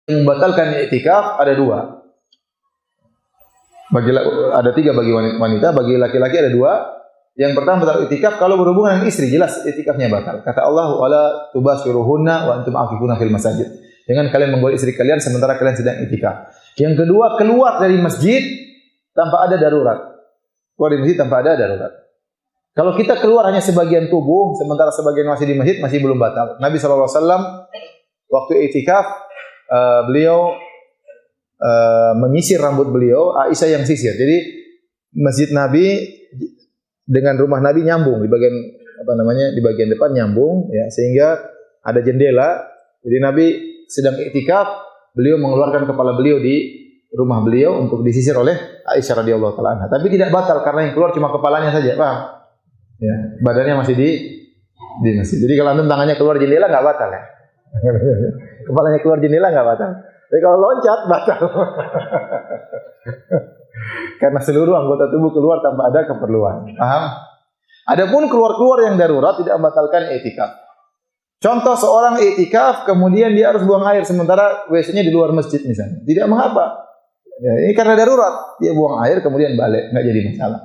membatalkan i'tikaf ada dua. Ada tiga bagi wanita, bagi laki-laki ada dua. Yang pertama batal i'tikaf kalau berhubungan dengan istri, jelas i'tikafnya batal. Kata Allah, "Wala tubashiruhunna wa antum aqifuna fil masajid." Jangan kalian menggoda istri kalian sementara kalian sedang i'tikaf. Yang kedua, keluar dari masjid tanpa ada darurat. Keluar dari masjid tanpa ada darurat. Kalau kita keluar hanya sebagian tubuh, sementara sebagian masih di masjid, masih belum batal. Nabi SAW waktu i'tikaf, beliau menyisir rambut beliau, Aisyah yang sisir. Jadi masjid Nabi dengan rumah Nabi nyambung di bagian di bagian depan nyambung, ya, sehingga ada jendela. Jadi Nabi sedang i'tikaf, beliau mengeluarkan kepala beliau di rumah beliau untuk disisir oleh Aisyah radhiyallahu taala anha. Tapi tidak batal karena yang keluar cuma kepalanya saja, paham? Ya, badannya masih di masjid. Jadi kalau antum tangannya keluar jendela enggak batal ya. Kepalanya keluar jendela enggak batal. Tapi kalau loncat batal. Karena seluruh anggota tubuh keluar tanpa ada keperluan. Paham? Adapun keluar-keluar yang darurat tidak membatalkan i'tikaf. Contoh seorang i'tikaf kemudian dia harus buang air sementara WC-nya di luar masjid misalnya. Tidak mengapa. Ya, ini karena darurat. Dia buang air kemudian balik, enggak jadi masalah.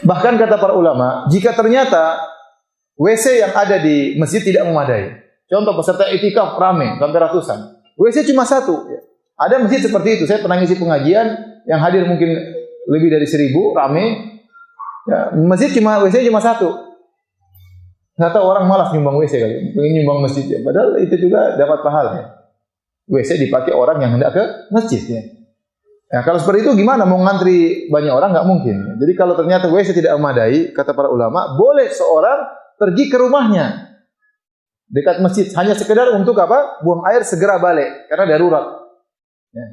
Bahkan kata para ulama, jika ternyata WC yang ada di masjid tidak memadai. Contoh peserta i'tikaf ramai sampai ratusan. WC cuma satu. Ada masjid seperti itu. Saya pernah ngisi pengajian yang hadir mungkin lebih dari 1.000 ramai. Ya, masjid WC cuma satu. Ternyata orang malas nyumbang WC kali. Pengen nyumbang masjid ya. Padahal itu juga dapat pahala ya. WC dipakai orang yang hendak ke masjid ya. Ya, kalau seperti itu gimana? Mau ngantri banyak orang nggak mungkin. Jadi kalau ternyata WC tidak memadai, kata para ulama, boleh seorang pergi ke rumahnya dekat masjid hanya sekedar untuk apa? Buang air segera balik karena darurat. Ya.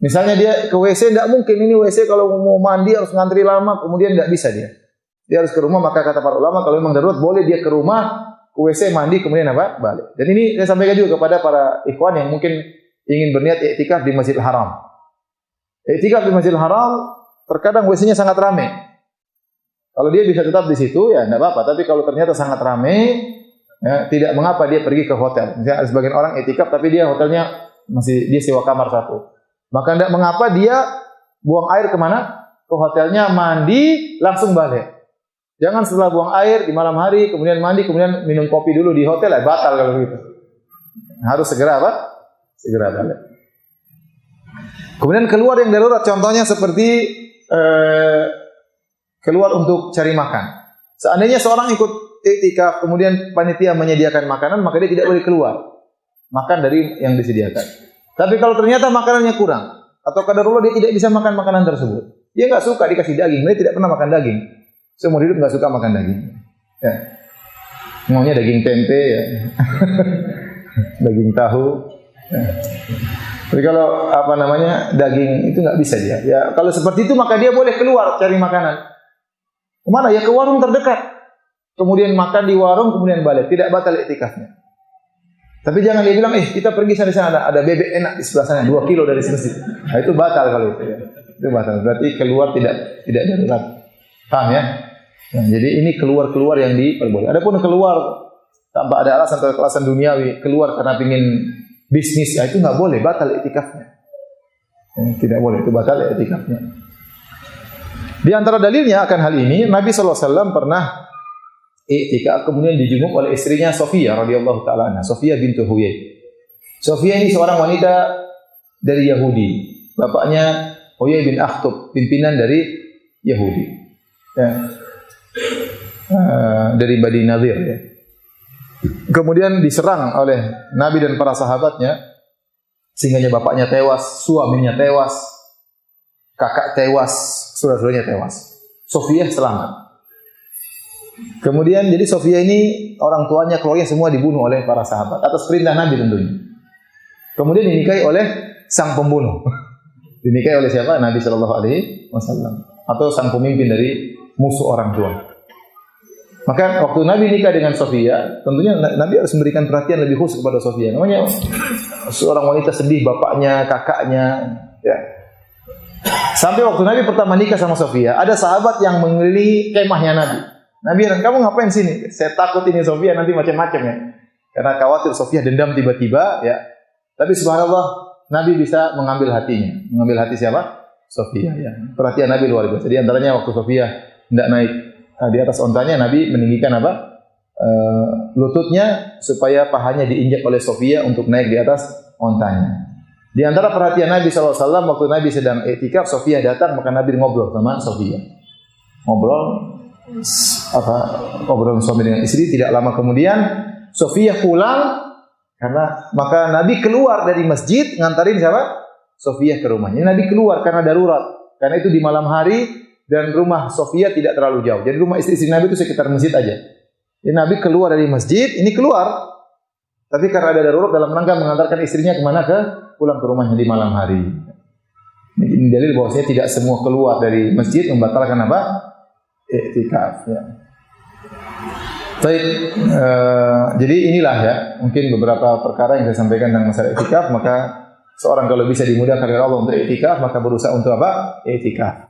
Misalnya dia ke WC, tidak mungkin ini WC kalau mau mandi harus ngantri lama, kemudian tidak bisa dia. Dia harus ke rumah, maka kata para ulama kalau memang darurat boleh dia ke rumah, ke WC mandi kemudian apa? Balik. Dan ini saya sampaikan juga kepada para ikhwan yang mungkin ingin berniat i'tikaf di Masjidil Haram. I'tikaf di Masjidil Haram terkadang WC-nya sangat ramai. Kalau dia bisa tetap di situ ya tidak apa-apa, tapi kalau ternyata sangat ramai ya, tidak mengapa dia pergi ke hotel. Misalnya ada sebagian orang i'tikaf tapi dia hotelnya dia sewa kamar satu. Maka tidak mengapa dia buang air kemana? Ke hotelnya, mandi, langsung balik. Jangan setelah buang air di malam hari, kemudian mandi, kemudian minum kopi dulu di hotel, batal kalau begitu. Harus segera apa? Segera balik. Kemudian keluar yang darurat, contohnya seperti keluar untuk cari makan. Seandainya seorang ikut i'tikaf, kemudian panitia menyediakan makanan, maka dia tidak boleh keluar makan dari yang disediakan. Tapi kalau ternyata makanannya kurang atau kadarullah dia tidak bisa makan makanan tersebut, dia nggak suka dikasih daging, dia tidak pernah makan daging, seumur hidup nggak suka makan daging. Ya. Maunya daging tempe, ya. Daging tahu. Ya. Jadi kalau daging itu nggak bisa dia. Ya kalau seperti itu maka dia boleh keluar cari makanan. Kemana? Ya ke warung terdekat. Kemudian makan di warung, kemudian balik. Tidak batal i'tikafnya. Tapi jangan dia bilang, kita pergi sana ada bebek enak di sebelah sana, 2 kilo dari masjid. Nah, itu batal kalau itu. Ya. Itu batal. Berarti keluar tidak darurat. Paham ya? Nah, jadi ini keluar yang diperbolehkan. Adapun keluar tanpa ada alasan atau alasan duniawi, keluar karena ingin bisnis, ya itu nggak boleh, batal i'tikafnya. Tidak boleh, itu batal i'tikafnya. Di antara dalilnya akan hal ini, Nabi SAW pernah i'tikaf kemudian dijenguk oleh istrinya Sofia radhiyallahu taala anha, Sofia bintu Huyai. Sofia ini seorang wanita dari Yahudi. Bapaknya Huyai bin Akhtab, pimpinan dari Yahudi. Ya. Dari Bani Nadir ya. Kemudian diserang oleh Nabi dan para sahabatnya sehingga bapaknya tewas, suaminya tewas, kakak tewas, saudara-saudaranya tewas. Sofia selamat. Kemudian jadi Sofia ini orang tuanya, keluarganya semua dibunuh oleh para sahabat atas perintah Nabi tentunya. Kemudian dinikahi oleh sang pembunuh. Dinikahi oleh siapa? Nabi SAW atau sang pemimpin dari musuh orang tua. Maka waktu Nabi nikah dengan Sofia, tentunya Nabi harus memberikan perhatian lebih khusus kepada Sofia. Namanya seorang wanita sedih, bapaknya, kakaknya, ya. Sampai waktu Nabi pertama nikah sama Sofia, ada sahabat yang mengelilingi kemahnya Nabi. Nabi bilang, kamu ngapain sini? Saya takut ini Sofia nanti macam-macam ya. karena khawatir Sofiyah dendam tiba-tiba, ya. Tapi subhanallah, Nabi bisa mengambil hatinya. Mengambil hati siapa? Sofiyah, ya. Perhatian Nabi luar biasa. Di antaranya waktu Sofiyah hendak naik di atas ontanya, Nabi meninggikan apa? Lututnya supaya pahanya diinjak oleh Sofiyah untuk naik di atas ontanya. Di antara perhatian Nabi SAW waktu Nabi sedang i'tikaf, Sofiyah datang, maka Nabi ngobrol sama Sofiyah. Ngobrol suami dengan istri. Tidak lama kemudian Sofiyah pulang, karena maka Nabi keluar dari masjid ngantarin siapa? Sofiyah ke rumahnya. Nabi keluar karena darurat, karena itu di malam hari dan rumah Sofiyah tidak terlalu jauh. Jadi rumah istri Nabi itu sekitar masjid aja. Jadi Nabi keluar dari masjid, ini keluar. Tapi karena ada darurat dalam rangka mengantarkan istrinya kemana? Pulang ke rumahnya di malam hari. Ini dalil bahwasanya tidak semua keluar dari masjid membatalkan apa? I'tikaf. Ya. Baik, jadi inilah ya mungkin beberapa perkara yang saya sampaikan tentang masalah i'tikaf. Maka seorang kalau bisa dimudahkan oleh Allah untuk i'tikaf, maka berusaha untuk apa? I'tikaf.